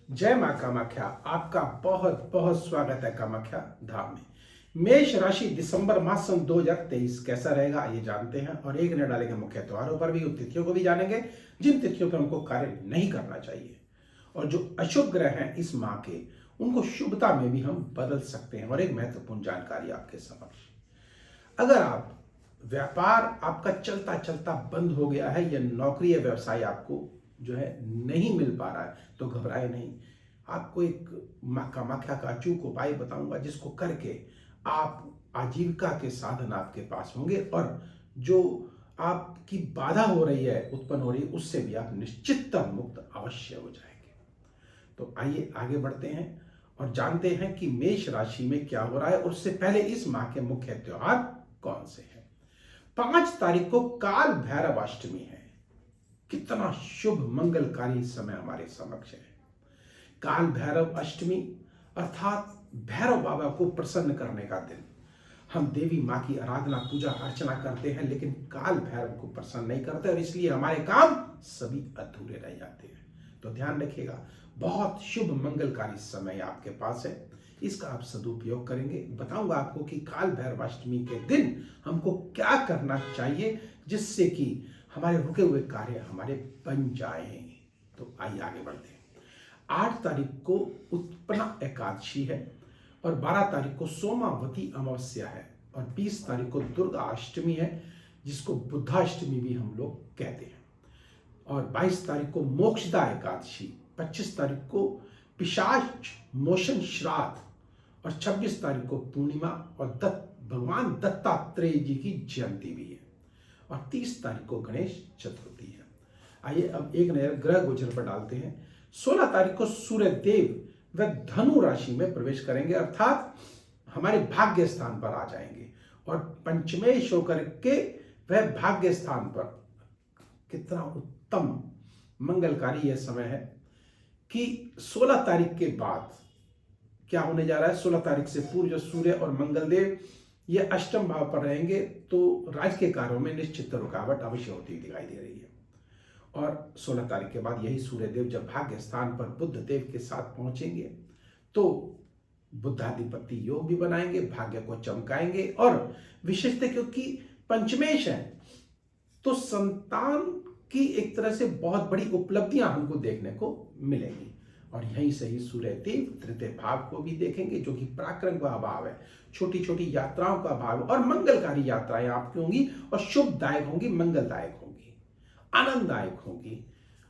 जय मां कामाख्या। आपका बहुत बहुत स्वागत है कामाख्या धाम में। मेष राशि दिसंबर माह सन 2023 कैसा रहेगा ये जानते हैं और एक नजर डालेंगे मुख्य त्योहारों पर भी, उन तिथियों को भी जानेंगे जिन तिथियों पर हमको कार्य नहीं करना चाहिए और जो अशुभ ग्रह हैं इस माह के उनको शुभता में भी हम बदल सकते हैं। और एक महत्वपूर्ण जानकारी आपके समक्ष, अगर आप व्यापार आपका चलता चलता बंद हो गया है या नौकरी या व्यवसाय आपको जो है नहीं मिल पा रहा है तो घबराए नहीं। आपको एक माँ कामाख्या का अचूक उपाय बताऊंगा जिसको करके आप आजीविका के साधन आपके पास होंगे और जो आपकी बाधा हो रही है उत्पन्न हो रही है उससे भी आप निश्चितता मुक्त अवश्य हो जाएंगे। तो आइए आगे बढ़ते हैं और जानते हैं कि मेष राशि में क्या हो रहा है। उससे पहले इस माह के मुख्य त्योहार कौन से हैं। 5 तारीख को काल भैरव अष्टमी है। कितना शुभ मंगलकारी समय हमारे समक्ष है। काल भैरव अष्टमी अर्थात भैरव बाबा को प्रसन्न करने का दिन। हम देवी माँ की आराधना पूजा अर्चना करते हैं लेकिन काल भैरव को प्रसन्न नहीं करते और इसलिए हमारे काम सभी अधूरे रह जाते हैं। तो ध्यान रखिएगा, बहुत शुभ मंगलकारी समय आपके पास है, इसका आप सदुपयोग करेंगे। बताऊंगा आपको कि काल भैरव अष्टमी के दिन हमको क्या करना चाहिए जिससे कि हमारे रुके हुए कार्य हमारे बन जाएं। तो आइए आगे बढ़ते हैं। 8 तारीख को उत्पन्ना एकादशी है और 12 तारीख को सोमावती अमावस्या है और 20 तारीख को दुर्गा अष्टमी है जिसको बुद्धाष्टमी भी हम लोग कहते हैं और 22 तारीख को मोक्षदा एकादशी, 25 तारीख को पिशाच मोशन श्राद्ध और 26 तारीख को पूर्णिमा और भगवान दत्तात्रेय जी की जयंती भी है और 30 तारीख को गणेश चतुर्थी है। आइए अब एक नजर ग्रह गोचर पर डालते हैं। 16 तारीख को सूर्य देव वह धनु राशि में प्रवेश करेंगे अर्थात हमारे भाग्य स्थान पर आ जाएंगे और पंचमेश होकर के वह भाग्य स्थान पर, कितना उत्तम मंगलकारी यह समय है कि 16 तारीख के बाद क्या होने जा रहा है। 16 तारीख से पूर्व जो सूर्य और मंगलदेव ये अष्टम भाव पर रहेंगे तो राज के कार्यों में निश्चित रुकावट अवश्य होती दिखाई दे रही है। और 16 तारीख के बाद यही सूर्य देव जब भाग्य स्थान पर बुध देव के साथ पहुंचेंगे तो बुद्धाधिपति योग भी बनाएंगे, भाग्य को चमकाएंगे और विशेषतः क्योंकि पंचमेश है तो संतान की एक तरह से बहुत बड़ी उपलब्धियां हमको देखने को मिलेंगी। और यहीं से ही सूर्य देव तृतीय भाव को भी देखेंगे जो कि पराक्रम का भाव है, छोटी छोटी यात्राओं का भाव और मंगलकारी यात्राएं आपकी होंगी और शुभदायक होंगी, मंगलदायक होंगी, आनंददायक होंगी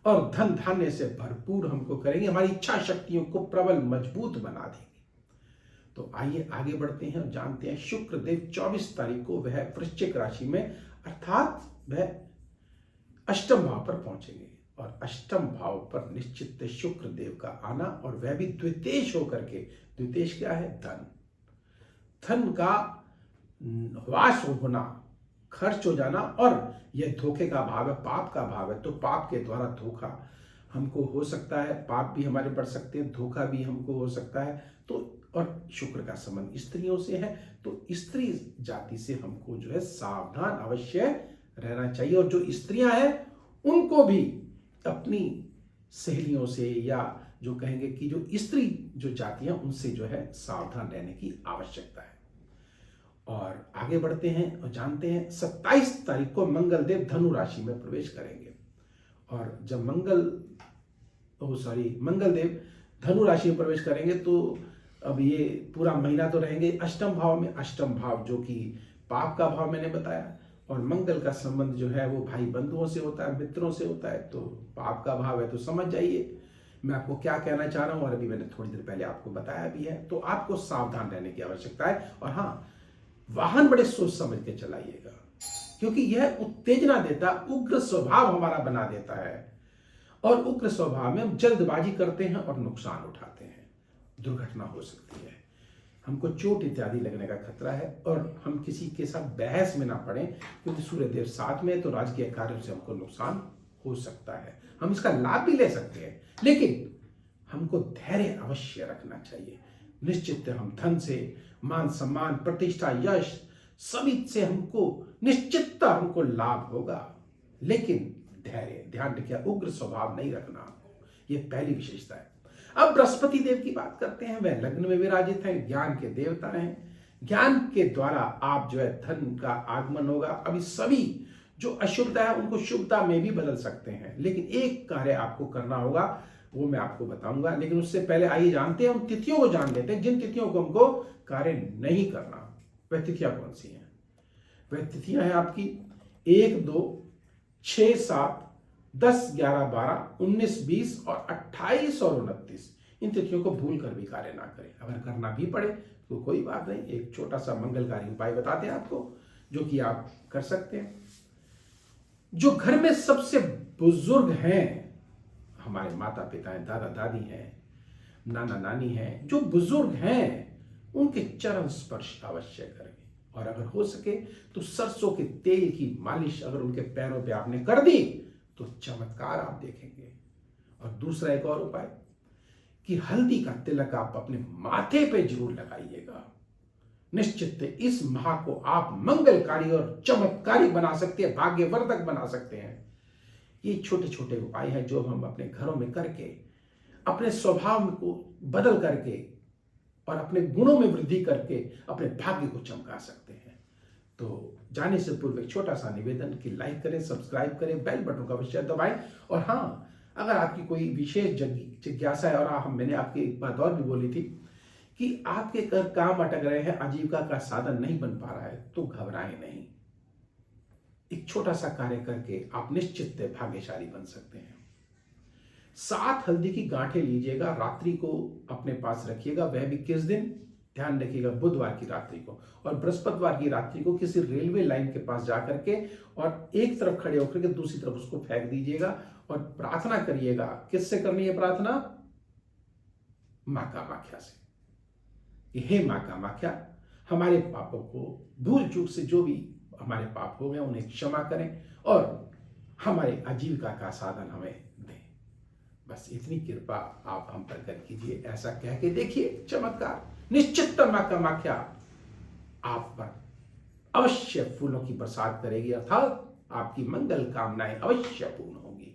और धन धान्य से भरपूर हमको करेंगे, हमारी इच्छा शक्तियों को प्रबल मजबूत बना देंगे। तो आइए आगे बढ़ते हैं और जानते हैं शुक्र देव 24 तारीख को वह वृश्चिक राशि में अर्थात वह अष्टम भाव पर पहुंचेंगे और अष्टम भाव पर निश्चित शुक्र देव का आना और वह भी द्वितेश होकर के, द्वितेश क्या है, धन, धन का वास होना, खर्च हो जाना और यह धोखे का भाव है, पाप का भाव है। तो पाप के द्वारा धोखा हमको हो सकता है, पाप भी हमारे बढ़ सकते हैं, धोखा भी हमको हो सकता है। तो और शुक्र का संबंध स्त्रियों से है तो स्त्री जाति से हमको जो है सावधान अवश्य रहना चाहिए और जो स्त्रियां हैं उनको भी अपनी सहेलियों से या जो कहेंगे कि जो स्त्री जो जातियां उनसे जो है सावधान रहने की आवश्यकता है। और आगे बढ़ते हैं और जानते हैं 27 तारीख को मंगलदेव धनु राशि में प्रवेश करेंगे और जब मंगलदेव धनु राशि में प्रवेश करेंगे तो अब ये पूरा महीना तो रहेंगे अष्टम भाव में। अष्टम भाव जो कि पाप का भाव मैंने बताया और मंगल का संबंध जो है वो भाई बंधुओं से होता है, मित्रों से होता है। तो पाप का भाव है तो समझ जाइए मैं आपको क्या कहना चाह रहा हूं और अभी मैंने थोड़ी देर पहले आपको बताया भी है। तो आपको सावधान रहने की आवश्यकता है और हाँ, वाहन बड़े सोच समझ के चलाइएगा क्योंकि यह उत्तेजना देता, उग्र स्वभाव हमारा बना देता है और उग्र स्वभाव में हम जल्दबाजी करते हैं और नुकसान उठाते हैं, दुर्घटना हो सकती है, हमको चोट इत्यादि लगने का खतरा है और हम किसी के साथ बहस में ना पड़े क्योंकि सूर्य देव साथ में है तो राजकीय कार्यों से हमको नुकसान हो सकता है। हम इसका लाभ भी ले सकते हैं लेकिन हमको धैर्य अवश्य रखना चाहिए। निश्चित हम धन से, मान सम्मान, प्रतिष्ठा, यश सभी से हमको निश्चितता हमको लाभ होगा लेकिन धैर्य, ध्यान रखिए, उग्र स्वभाव नहीं रखना हमको, ये पहली विशेषता है। अब बृहस्पति देव की बात करते हैं। वह लग्न में विराजित हैं, ज्ञान के देवता हैं। ज्ञान के द्वारा आप जो है धन का आगमन होगा। अभी सभी जो अशुभता है उनको शुभता में भी बदल सकते हैं, लेकिन एक कार्य आपको करना होगा, वो मैं आपको बताऊंगा। लेकिन उससे पहले आइए जानते हैं, उन तिथियों को जान लेते हैं जिन तिथियों को हमको कार्य नहीं करना। वह तिथियां कौन सी हैं? वह तिथियां हैं आपकी 1, 2, 6, 7, 10, 11, 12, 19, 20 और 28 और 29। इन तिथियों को भूल कर भी कार्य ना करें। अगर करना भी पड़े तो कोई बात नहीं, एक छोटा सा मंगलकारी उपाय बताते हैं आपको, जो कि आप कर सकते हैं। जो घर में सबसे बुजुर्ग हैं, हमारे माता पिता हैं, दादा दादी हैं, नाना नानी हैं, जो बुजुर्ग हैं उनके चरण स्पर्श अवश्य करें। और अगर हो सके तो सरसों के तेल की मालिश अगर उनके पैरों पे आपने कर दी तो चमत्कार आप देखेंगे। और दूसरा एक और उपाय कि हल्दी का तिलक आप अपने माथे पे जरूर लगाइएगा। निश्चित इस माह को आप मंगलकारी और चमत्कारी बना सकते हैं, भाग्यवर्धक बना सकते हैं। ये छोटे छोटे उपाय हैं जो हम अपने घरों में करके अपने स्वभाव को बदल करके और अपने गुणों में वृद्धि करके अपने भाग्य को चमका सकते हैं। तो जाने से पूर्व एक छोटा सा निवेदन कि लाइक करें, सब्सक्राइब करें, बेल बटन का अवश्य दबाएं। और हाँ, अगर आपकी कोई विशेष जिज्ञासा है, और मैंने आपकी एक बात और भी बोली थी कि आपके घर काम अटक रहे हैं, आजीविका का साधन नहीं बन पा रहा है, तो घबराएं नहीं। एक छोटा सा कार्य करके आप निश्चित भाग्यशाली बन सकते हैं। 7 हल्दी की गांठें लीजिएगा, रात्रि को अपने पास रखिएगा। वह भी किस दिन? ध्यान रखिएगा, बुधवार की रात्रि को। और बृहस्पतिवार की रात्रि को किसी रेलवे लाइन के पास जाकर के और एक तरफ खड़े होकर के दूसरी तरफ उसको फेंक दीजिएगा और प्रार्थना करिएगा। किससे करनी है प्रार्थना? मां कामाख्या से। हे मां कामाख्या, हमारे पापों को, भूल चूक से जो भी हमारे पाप हो गए उन्हें क्षमा करें और हमारे आजीविका का साधन हमें दें। बस इतनी कृपा आप हम पर कर कीजिए। ऐसा कह के देखिए, चमत्कार निश्चित मां कामाख्या आप पर अवश्य फूलों की बरसात करेगी, अर्थात आपकी मंगल कामनाएं अवश्य पूर्ण होंगी।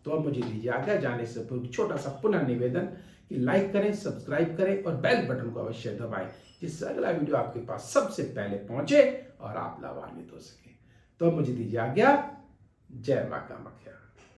तो अब मुझे दीजिए आज्ञा। जाने से पूर्व छोटा सा पुनः निवेदन कि लाइक करें, सब्सक्राइब करें और बेल बटन को अवश्य दबाएं, जिससे अगला वीडियो आपके पास सबसे पहले पहुंचे और आप लाभान्वित हो सके। तो अब मुझे दीजिए आज्ञा। जय मां कामाख्या।